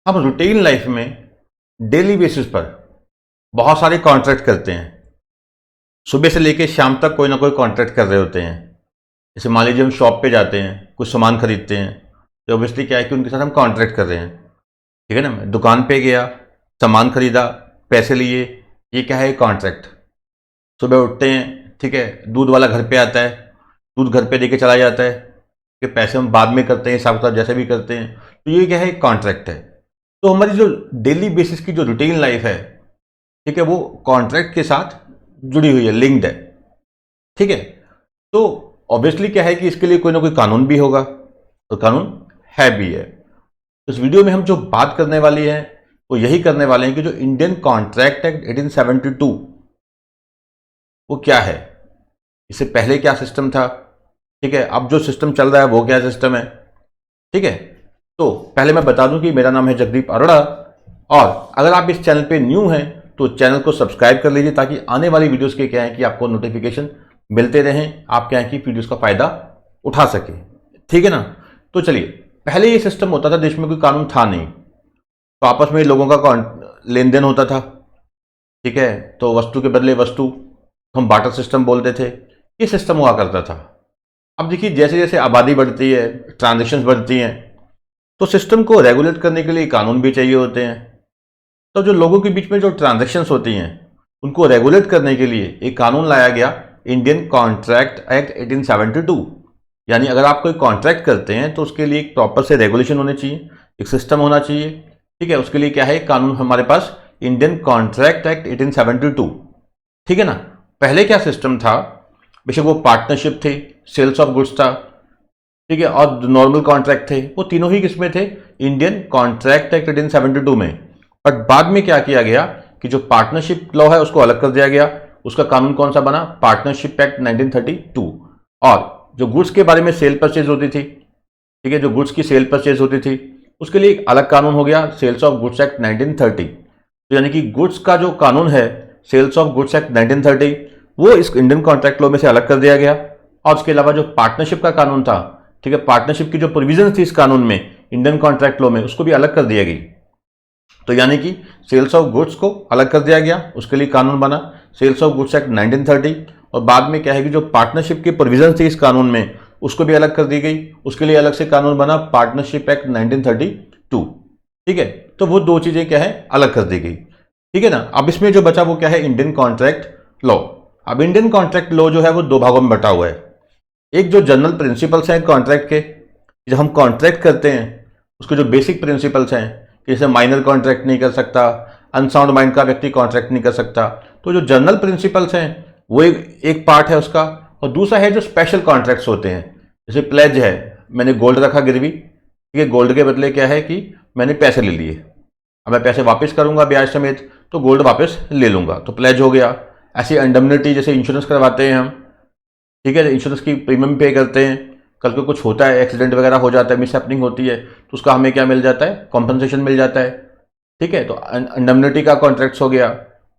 हम routine life में daily basis पर बहुत सारे कॉन्ट्रैक्ट करते हैं। सुबह से लेकर शाम तक कोई ना कोई कॉन्ट्रैक्ट कर रहे होते हैं। जैसे मान लीजिए हम शॉप पे जाते हैं, कुछ सामान खरीदते हैं, तो ऑब्वियसली क्या है कि उनके साथ हम कॉन्ट्रैक्ट कर रहे हैं। ठीक है ना, मैं दुकान पे गया, सामान खरीदा, पैसे लिए, ये क्या है, कॉन्ट्रैक्ट। सुबह उठते हैं, ठीक है, दूध वाला घर पे आता है, दूध घर पे देके चला जाता है, कि पैसे हम बाद में करते हैं, हिसाब किताब जैसे भी करते हैं, तो ये क्या है, कॉन्ट्रैक्ट है। तो हमारी जो डेली बेसिस की जो रूटीन लाइफ है, ठीक है, वो कॉन्ट्रैक्ट के साथ जुड़ी हुई है, लिंक्ड है। ठीक है, तो ऑब्वियसली क्या है कि इसके लिए कोई ना कोई कानून भी होगा, तो कानून है भी है। इस वीडियो में हम जो बात करने वाली है वो यही करने वाले हैं कि जो इंडियन कॉन्ट्रैक्ट एक्ट 1872 वो क्या है, इससे पहले क्या सिस्टम था, ठीक है, अब जो सिस्टम चल रहा है वो क्या सिस्टम है। ठीक है, तो पहले मैं बता दूं कि मेरा नाम है जगदीप अरोड़ा, और अगर आप इस चैनल पे न्यू हैं तो चैनल को सब्सक्राइब कर लीजिए, ताकि आने वाली वीडियोस के क्या है कि आपको नोटिफिकेशन मिलते रहें, आप क्या है कि वीडियोस का फायदा उठा सके। ठीक है ना, तो चलिए, पहले ये सिस्टम होता था, देश में कोई कानून था नहीं, तो आपस में लोगों का लेन देन होता था। ठीक है, तो वस्तु के बदले वस्तु, हम बार्टर सिस्टम बोलते थे, ये सिस्टम हुआ करता था। अब देखिए, जैसे जैसे आबादी बढ़ती है, ट्रांजेक्शन्स बढ़ती हैं, तो सिस्टम को रेगुलेट करने के लिए कानून भी चाहिए होते हैं। तो जो लोगों के बीच में जो ट्रांजैक्शंस होती हैं उनको रेगुलेट करने के लिए एक कानून लाया गया, इंडियन कॉन्ट्रैक्ट एक्ट 1872। यानी अगर आप कोई कॉन्ट्रैक्ट करते हैं तो उसके लिए एक प्रॉपर से रेगुलेशन होने चाहिए, एक सिस्टम होना चाहिए। ठीक है, उसके लिए क्या है, कानून हमारे पास इंडियन कॉन्ट्रैक्ट एक्ट 1872। ठीक है ना, पहले क्या सिस्टम था, बेशक वो पार्टनरशिप थे, सेल्स ऑफ गुड्स था, ठीक है, और नॉर्मल कॉन्ट्रैक्ट थे, वो तीनों ही किसमें थे, इंडियन कॉन्ट्रैक्ट एक्ट 1872 में। बट बाद में क्या किया गया कि जो पार्टनरशिप लॉ है उसको अलग कर दिया गया। उसका कानून कौन सा बना, पार्टनरशिप एक्ट 1932। और जो गुड्स के बारे में सेल परचेज होती थी, ठीक है, जो गुड्स की सेल परचेज होती थी उसके लिए एक अलग कानून हो गया, सेल्स ऑफ गुड्स एक्ट 1930। तो यानी कि गुड्स का जो कानून है, सेल्स ऑफ गुड्स एक्ट 1930, वो इस इंडियन कॉन्ट्रैक्ट लॉ में से अलग कर दिया गया। और उसके अलावा जो पार्टनरशिप का कानून था, ठीक है, पार्टनरशिप की जो प्रोविजन थी इस कानून में, इंडियन कॉन्ट्रैक्ट लॉ में, उसको भी अलग कर दिया गई। तो यानी कि सेल्स ऑफ गुड्स को अलग कर दिया गया, उसके लिए कानून बना सेल्स ऑफ गुड्स एक्ट 1930। और बाद में क्या है कि जो पार्टनरशिप की प्रोविजन थी इस कानून में, उसको भी अलग कर दी गई, उसके लिए अलग से कानून बना पार्टनरशिप एक्ट 1932। ठीक है, तो वो दो चीजें क्या है, अलग कर दी गई। ठीक है ना, अब इसमें जो बचा वो क्या है, इंडियन कॉन्ट्रैक्ट लॉ। अब इंडियन कॉन्ट्रैक्ट लॉ जो है वो दो भागों में बटा हुआ है। एक जो जनरल प्रिंसिपल्स हैं कॉन्ट्रैक्ट के, जब हम कॉन्ट्रैक्ट करते हैं उसके जो बेसिक प्रिंसिपल्स हैं, जैसे माइनर कॉन्ट्रैक्ट नहीं कर सकता, अनसाउंड माइंड का व्यक्ति कॉन्ट्रैक्ट नहीं कर सकता, तो जो जनरल प्रिंसिपल्स हैं वो एक पार्ट है उसका। और दूसरा है जो स्पेशल कॉन्ट्रैक्ट्स होते हैं, जैसे प्लेज है, मैंने गोल्ड रखा गिरवी, ठीक है, गोल्ड के बदले क्या है कि मैंने पैसे ले लिए, अब मैं पैसे वापस करूंगा ब्याज समेत, तो गोल्ड वापस ले लूंगा, तो प्लेज हो गया। ऐसी इंडemnity, जैसे इंश्योरेंस करवाते हैं हम, ठीक है, इंश्योरेंस की प्रीमियम पे करते हैं, कल को कुछ होता है, एक्सीडेंट वगैरह हो जाता है, मिसहैपनिंग होती है, तो उसका हमें क्या मिल जाता है, कॉम्पनसेशन मिल जाता है। ठीक है, तो इंडemnity का कॉन्ट्रैक्ट्स हो गया,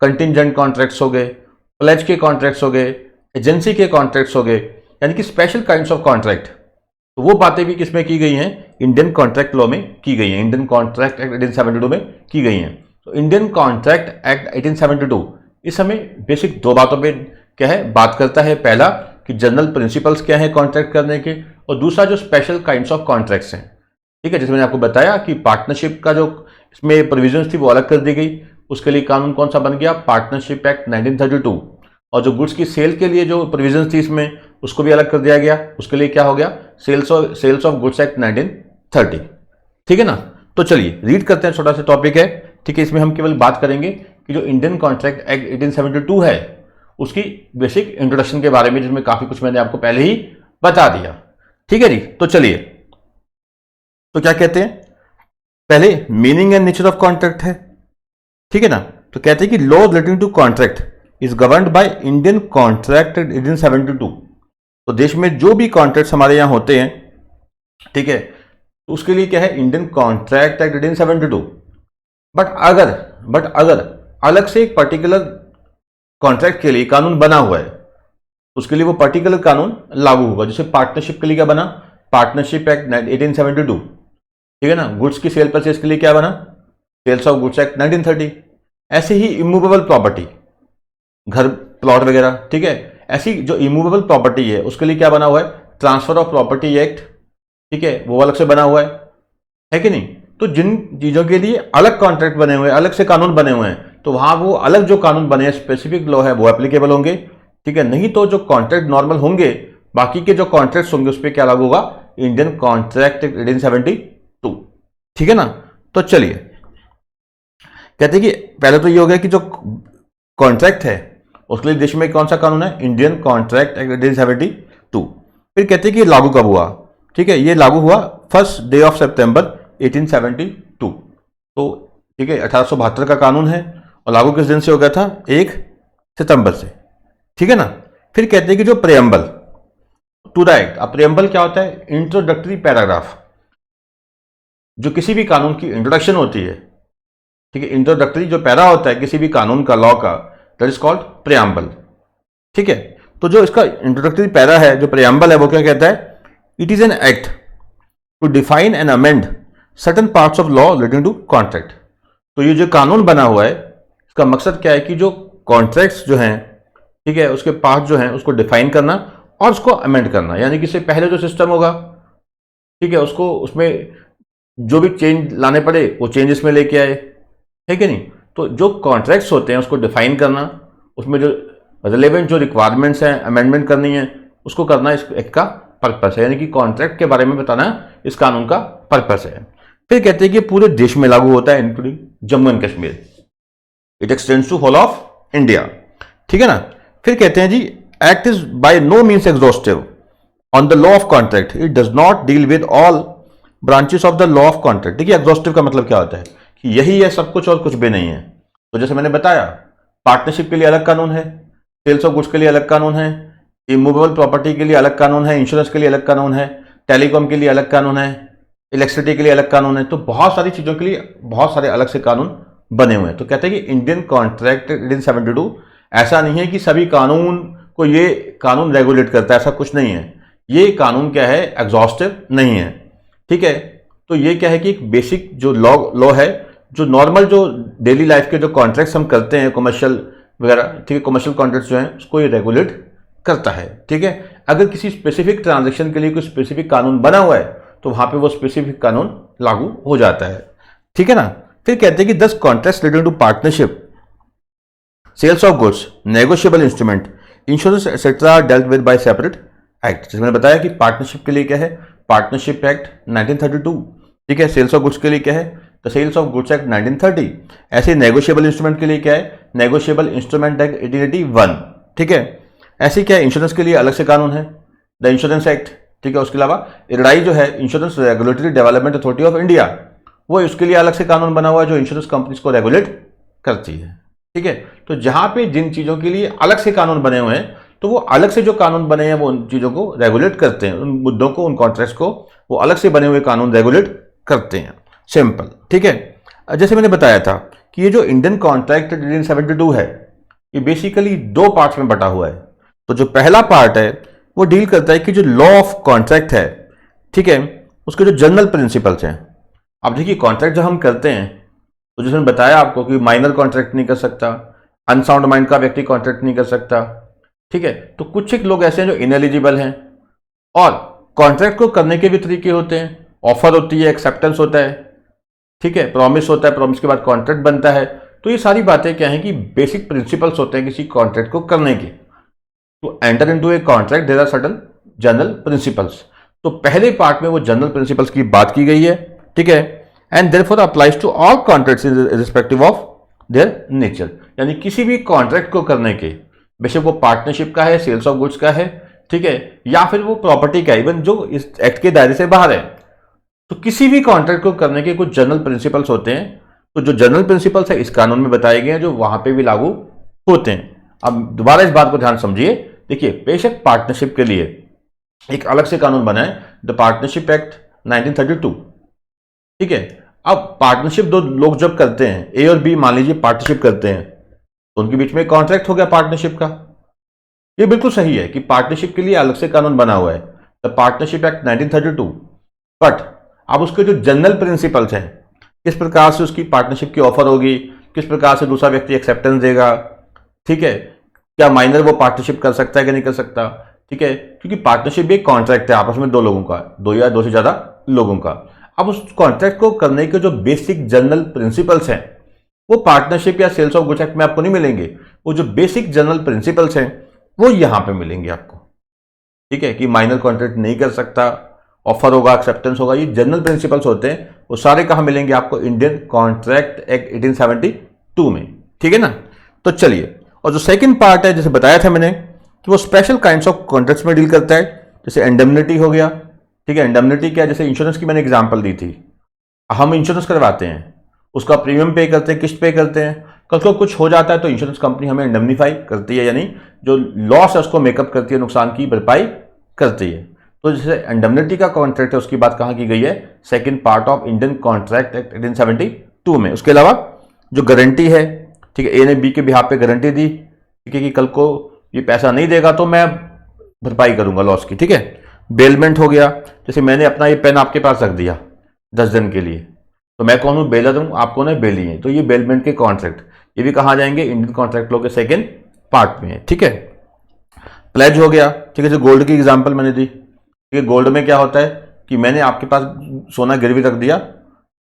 कंटिजेंट कॉन्ट्रैक्ट्स हो गए, प्लेज के कॉन्ट्रैक्ट्स हो गए, एजेंसी के कॉन्ट्रैक्ट्स हो गए, यानी कि स्पेशल काइंड्स ऑफ कॉन्ट्रैक्ट। तो वो बातें भी किसमें की गई हैं, इंडियन कॉन्ट्रैक्ट लॉ में की गई हैं, इंडियन कॉन्ट्रैक्ट एक्ट 1872 में की गई हैं। तो इंडियन कॉन्ट्रैक्ट एक्ट 1872 इस समय बेसिक दो बातों पे क्या है, बात करता है। पहला कि जनरल प्रिंसिपल्स क्या है कॉन्ट्रैक्ट करने के, और दूसरा जो स्पेशल काइंड्स ऑफ कॉन्ट्रैक्ट्स हैं। ठीक है, जैसे मैंने आपको बताया कि पार्टनरशिप का जो इसमें प्रोविजंस थी वो अलग कर दी गई, उसके लिए कानून कौन सा बन गया, पार्टनरशिप एक्ट 1932। और जो गुड्स की सेल के लिए जो प्रोविजंस थी इसमें, उसको भी अलग कर दिया गया, उसके लिए क्या हो गया, सेल्स ऑफ गुड्स एक्ट 1930। ठीक है ना, तो चलिए रीड करते हैं, छोटा सा टॉपिक है। ठीक है, इसमें हम केवल बात करेंगे कि जो इंडियन कॉन्ट्रैक्ट एक्ट 1872 है उसकी बेसिक इंट्रोडक्शन के बारे में, जिसमें काफी कुछ मैंने आपको पहले ही बता दिया। ठीक है जी, तो चलिए, तो क्या कहते हैं, पहले meaning and nature of contract है। ठीक है ना, तो कहते हैं कि law relating to contract is governed by Indian Contract Act 1872। तो देश में जो भी कॉन्ट्रैक्ट हमारे यहां होते हैं, ठीक है, तो उसके लिए क्या है, इंडियन कॉन्ट्रैक्ट एक्ट 1872। बट अगर अलग से एक पर्टिकुलर कॉन्ट्रैक्ट के लिए कानून बना हुआ है, उसके लिए वो पर्टिकुलर कानून लागू होगा। जैसे पार्टनरशिप के लिए क्या बना, पार्टनरशिप एक्ट 1872। ठीक है ना, गुड्स की सेल परचेज के लिए क्या बना, सेल्स ऑफ गुड्स एक्ट 1930। ऐसे ही इमूवेबल प्रॉपर्टी, घर प्लॉट वगैरह, ठीक है, ऐसी जो इमूवेबल प्रॉपर्टी है उसके लिए क्या बना हुआ है, ट्रांसफर ऑफ प्रॉपर्टी एक्ट, ठीक है, वो अलग से बना हुआ है कि नहीं। तो जिन चीजों के लिए अलग कॉन्ट्रैक्ट बने हुए हैं, अलग से कानून बने हुए हैं, तो वहां वो अलग जो कानून बने हैं, स्पेसिफिक लॉ है, वो एप्लीकेबल होंगे, ठीक है। नहीं तो जो कॉन्ट्रैक्ट नॉर्मल होंगे, बाकी के जो कॉन्ट्रैक्ट्स होंगे उस पर क्या लागू होगा, इंडियन कॉन्ट्रैक्ट 1872, ठीक है ना। तो चलिए कहते हैं कि पहले तो ये हो गया कि जो कॉन्ट्रैक्ट है उसके लिए देश में कौन सा कानून है, इंडियन कॉन्ट्रैक्ट एक्ट 1872। फिर कहते हैं कि लागू कब हुआ, ठीक है, ये लागू हुआ 1 डे ऑफ सितंबर 1872। तो ठीक है, 1872 का कानून है और लागू किस दिन से हो गया था, 1 सितंबर से, ठीक है ना। फिर कहते हैं कि जो प्रेम्बल टू द एक्ट, अब प्रेम्बल क्या होता है, इंट्रोडक्टरी पैराग्राफ, जो किसी भी कानून की इंट्रोडक्शन होती है, ठीक है, इंट्रोडक्टरी जो पैरा होता है किसी भी कानून का, लॉ का, दैट इज कॉल्ड प्रेम्बल, ठीक है। तो जो इसका इंट्रोडक्टरी पैरा है, जो प्रेम्बल है, वो क्या कहता है, it is an act to define and amend certain parts of law relating to contract. तो ये जो कानून बना हुआ है, इसका मकसद क्या है कि जो कॉन्ट्रैक्ट्स जो हैं, ठीक है, उसके पार्ट जो हैं उसको डिफाइन करना और उसको अमेंड करना, यानी कि इससे पहले जो सिस्टम होगा, ठीक है, उसको उसमें जो भी चेंज लाने पड़े वो चेंज इसमें लेके आए, है कि नहीं। तो जो कॉन्ट्रैक्ट्स होते हैं उसको डिफाइन करना, उसमें जो रिलेवेंट जो रिक्वायरमेंट्स हैं अमेंडमेंट करनी है, उसको करना इस एक्ट का पर्पस है, यानी कि कॉन्ट्रैक्ट के बारे में बताना इस कानून का पर्पस है। फिर कहते हैं कि पूरे देश में लागू होता है including Jammu and Kashmir, it extends to whole of India, ठीक है ना। फिर कहते हैं जी, act is by no means exhaustive on the law of contract, it does not deal with all branches of the law of contract. देखिए exhaustive का मतलब क्या होता है कि यही है सब कुछ और कुछ भी नहीं है। तो जैसे मैंने बताया, पार्टनरशिप के लिए अलग कानून है, सेल्स ऑफ गुड्स के लिए अलग कानून है, इमूवेबल प्रॉपर्टी के लिए अलग कानून है, इंश्योरेंस के लिए अलग कानून है, टेलीकॉम के लिए अलग कानून है, इलेक्ट्रिसिटी के लिए अलग कानून है। तो बहुत सारी चीजों के लिए बहुत सारे अलग से कानून बने हुए हैं। तो कहते हैं कि इंडियन कॉन्ट्रैक्ट 1872 ऐसा नहीं है कि सभी कानून को ये कानून रेगुलेट करता है, ऐसा कुछ नहीं है। ये कानून क्या है, एग्जॉस्टिव नहीं है, ठीक है। तो ये क्या है कि एक बेसिक जो लॉ है, जो नॉर्मल जो डेली लाइफ के जो कॉन्ट्रैक्ट्स हम करते हैं कमर्शियल वगैरह, ठीक है, कमर्शियल कॉन्ट्रैक्ट्स जो हैं उसको ये रेगुलेट करता है, ठीक है। अगर किसी स्पेसिफिक ट्रांजैक्शन के लिए कोई स्पेसिफिक कानून बना हुआ है तो वहां पे वो स्पेसिफिक कानून लागू हो जाता है, ठीक है ना। फिर कहते हैं कि 10 contracts related to partnership, sales of goods, negotiable instrument, insurance etcetera dealt with by separate act. जैसे मैंने बताया कि पार्टनरशिप के लिए क्या है, पार्टनरशिप एक्ट 1932, ठीक है। सेल्स ऑफ गुड्स के लिए क्या है, the sales of goods act 1930। ऐसे नेगोशिएबल इंस्ट्रूमेंट के लिए क्या है, नेगोशिएबल इंस्ट्रूमेंट एक्ट 1881, ठीक है। ऐसे क्या है, इंश्योरेंस के लिए अलग से कानून है, द इंश्योरेंस एक्ट, ठीक है। उसके अलावा इरडाई जो है, insurance regulatory development authority of India, वो उसके लिए अलग से कानून बना हुआ है जो इंश्योरेंस कंपनीज को रेगुलेट करती है, ठीक है। तो जहां पे जिन चीजों के लिए अलग से कानून बने हुए हैं, तो वो अलग से जो कानून बने हैं वो उन चीजों को रेगुलेट करते हैं, उन मुद्दों को, उन कॉन्ट्रैक्ट्स को वो अलग से बने हुए कानून रेगुलेट करते हैं, सिंपल, ठीक है। जैसे मैंने बताया था कि ये जो इंडियन कॉन्ट्रैक्ट 1872 है, ये बेसिकली 2 पार्ट्स में बटा हुआ है। तो जो पहला पार्ट है वो डील करता है कि जो लॉ ऑफ कॉन्ट्रैक्ट है, ठीक है, उसके जो जनरल प्रिंसिपल्स हैं। अब देखिए कॉन्ट्रैक्ट जब हम करते हैं, तो जैसे मैंने बताया आपको कि माइनर कॉन्ट्रैक्ट नहीं कर सकता, अनसाउंड माइंड का व्यक्ति कॉन्ट्रैक्ट नहीं कर सकता, ठीक है। तो कुछ एक लोग ऐसे हैं जो इनएलिजिबल हैं, और कॉन्ट्रैक्ट को करने के भी तरीके होते हैं, ऑफर होती है, एक्सेप्टेंस होता है, ठीक है, प्रॉमिस होता है, प्रॉमिस के बाद कॉन्ट्रैक्ट बनता है। तो ये सारी बातें क्या हैं कि बेसिक प्रिंसिपल्स होते हैं किसी कॉन्ट्रैक्ट को करने के। तो enter into a contract there are certain general principles. तो पहले पार्ट में वो जनरल प्रिंसिपल्स की बात की गई है, ठीक है। And therefore applies to all contracts in respective of their nature, यानी किसी भी कॉन्ट्रैक्ट को करने के, बेशक वो पार्टनरशिप का है, सेल्स ऑफ गुड्स का है, ठीक है, या फिर वो प्रॉपर्टी का, इवन जो इस एक्ट के दायरे से बाहर है, तो किसी भी कॉन्ट्रैक्ट को करने के कुछ जनरल प्रिंसिपल्स होते हैं। तो जो जनरल प्रिंसिपल्स है इस कानून में बताए गए हैं, जो वहां पे भी लागू होते हैं। अब दोबारा इस बात को ध्यान समझिए, देखिए बेशक पार्टनरशिप के लिए एक अलग से कानून बना है, द पार्टनरशिप एक्ट 1932, ठीक है। अब पार्टनरशिप दो लोग जब करते हैं, ए और बी मान लीजिए पार्टनरशिप करते हैं, तो उनके बीच में कॉन्ट्रैक्ट हो गया पार्टनरशिप का। ये बिल्कुल सही है कि पार्टनरशिप के लिए अलग से कानून बना हुआ है, द पार्टनरशिप एक्ट 1932। बट अब उसके जो जनरल प्रिंसिपल्स हैं, किस प्रकार से उसकी पार्टनरशिप की ऑफर होगी, किस प्रकार से दूसरा व्यक्ति एक्सेप्टेंस देगा, ठीक है, क्या माइनर वो पार्टनरशिप कर सकता है कि नहीं कर सकता, ठीक है, क्योंकि पार्टनरशिप भी एक कॉन्ट्रैक्ट है आपस में दो लोगों का, दो या दो से ज्यादा लोगों का। अब उस कॉन्ट्रैक्ट को करने के जो बेसिक जनरल प्रिंसिपल्स हैं वो पार्टनरशिप या सेल्स ऑफ गुड्स एक्ट में आपको नहीं मिलेंगे, वो जो बेसिक जनरल प्रिंसिपल्स हैं वो यहां पे मिलेंगे आपको, ठीक है, कि माइनर कॉन्ट्रैक्ट नहीं कर सकता, ऑफर होगा, एक्सेप्टेंस होगा, ये जनरल प्रिंसिपल्स होते हैं, वो सारे कहां मिलेंगे आपको, इंडियन कॉन्ट्रैक्ट एक्ट 1872 में, ठीक है ना। तो चलिए, और जो सेकंड पार्ट है, जैसे बताया था मैंने कि वो स्पेशल काइंड्स ऑफ कॉन्ट्रैक्ट्स में डील करता है, जैसे इंडेमनिटी हो गया, ठीक है, इंडेमनिटी क्या, जैसे इंश्योरेंस की मैंने एग्जांपल दी थी, हम इंश्योरेंस करवाते हैं, उसका प्रीमियम पे करते हैं, किस्त पे करते हैं, कल को कुछ हो जाता है तो इंश्योरेंस कंपनी हमें इंडेमनीफाई करती है, यानी जो लॉस है उसको मेकअप करती है, नुकसान की भरपाई करती है। तो जैसे इंडेमनिटी का कॉन्ट्रैक्ट है उसकी बात कहां की गई है, second part of Indian Contract Act 1872 में। उसके अलावा जो गारंटी है, ठीक है, ए ने बी के बिहाफ पे गारंटी दी, ठीक है, कि कल को ये पैसा नहीं देगा तो मैं भरपाई करूंगा लॉस की, ठीक है। बेलमेंट हो गया, जैसे मैंने अपना ये पेन आपके पास रख दिया 10 दिन के लिए, तो मैं कौन हूं, बेलर हूं, आप कौन है, बेली है, तो ये बेलमेंट के कॉन्ट्रैक्ट, ये भी कहां जाएंगे, इंडियन कॉन्ट्रैक्ट लॉ के सेकंड पार्ट में है, ठीक है। प्लेज हो गया, ठीक है, जो गोल्ड की एग्जांपल मैंने दी, ठीक है, गोल्ड में क्या होता है कि मैंने आपके पास सोना गिरवी रख दिया,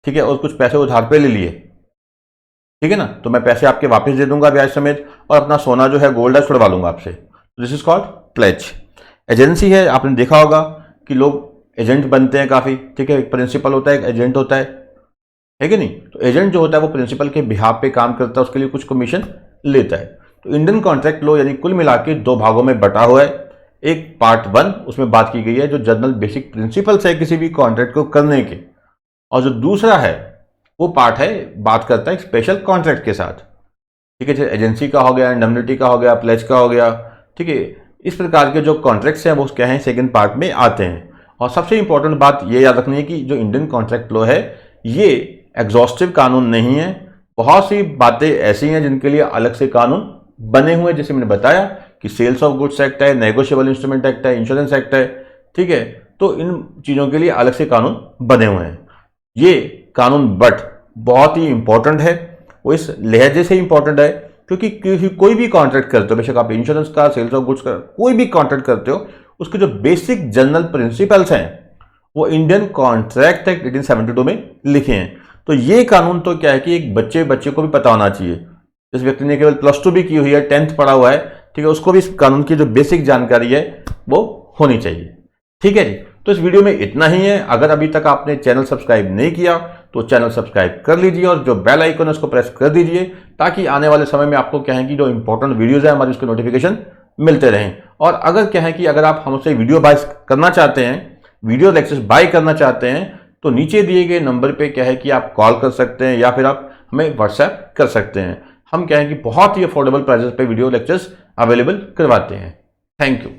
ठीक है, और कुछ पैसे उधार पे ले लिए, ठीक है ना, तो मैं पैसे आपके वापस दे दूंगा ब्याज समेत, और अपना सोना जो है गोल्ड है छुड़वा लूंगा आपसे, this is called pledge. Agency है, आपने देखा होगा कि लोग एजेंट बनते हैं काफी, ठीक है, एक प्रिंसिपल होता है, एक एजेंट होता है कि नहीं, तो एजेंट जो होता है वो प्रिंसिपल के बिहाफ पे काम करता है, उसके लिए कुछ कमीशन लेता है। तो इंडियन कॉन्ट्रैक्ट लॉ यानी कुल मिला के दो भागों में बटा हुआ है, एक पार्ट 1 उसमें बात की गई है जो जनरल बेसिक प्रिंसिपल्स है किसी भी कॉन्ट्रैक्ट को करने के, और जो दूसरा है वो पार्ट है बात करता है स्पेशल कॉन्ट्रैक्ट के साथ, ठीक है, जैसे एजेंसी का हो गया, इंडेमनिटी का हो गया, प्लेज का हो गया, ठीक है। इस प्रकार के जो कॉन्ट्रैक्ट्स हैं वो क्या हैं, सेकंड पार्ट में आते हैं। और सबसे इंपॉर्टेंट बात ये याद रखनी है कि जो इंडियन कॉन्ट्रैक्ट लॉ है ये एग्जॉस्टिव कानून नहीं है, बहुत सी बातें ऐसी हैं जिनके लिए अलग से कानून बने हुए, जैसे मैंने बताया कि सेल्स ऑफ गुड्स एक्ट है, नेगोशिएबल इंस्ट्रूमेंट एक्ट है, इंश्योरेंस एक्ट है, ठीक है, तो इन चीजों के लिए अलग से कानून बने हुए हैं। ये कानून बट बहुत ही इंपॉर्टेंट है, वो इस लहजे से इंपॉर्टेंट है क्योंकि कोई भी कॉन्ट्रैक्ट करते हो, बेशक आप इंश्योरेंस का, सेल्स ऑफ गुड्स का, कोई भी कॉन्ट्रैक्ट करते हो, उसके जो बेसिक जनरल प्रिंसिपल्स हैं वो इंडियन कॉन्ट्रैक्ट एक्ट 1872 में लिखे हैं। तो ये कानून तो क्या है कि एक बच्चे को भी पता होना चाहिए, जिस व्यक्ति ने केवल +2 भी की हुई है, 10th पढ़ा हुआ है, ठीक है, उसको भी इस कानून की जो बेसिक जानकारी है वो होनी चाहिए, ठीक है जी। तो इस वीडियो में इतना ही है। अगर अभी तक आपने चैनल सब्सक्राइब नहीं किया तो चैनल सब्सक्राइब कर लीजिए और जो बेल आइकन है उसको प्रेस कर दीजिए, ताकि आने वाले समय में आपको क्या है कि जो इंपॉर्टेंट वीडियोज है हमारी उसके नोटिफिकेशन मिलते रहें। और अगर क्या है कि अगर आप हमसे वीडियो बाय करना चाहते हैं, वीडियो लेक्चर्स बाय करना चाहते हैं, तो नीचे दिए गए नंबर पे क्या है कि आप कॉल कर सकते हैं या फिर आप हमें व्हाट्सएप कर सकते हैं। हम क्या है कि बहुत ही अफोर्डेबल प्राइसेस पे वीडियो लेक्चर्स अवेलेबल करवाते हैं। Thank you.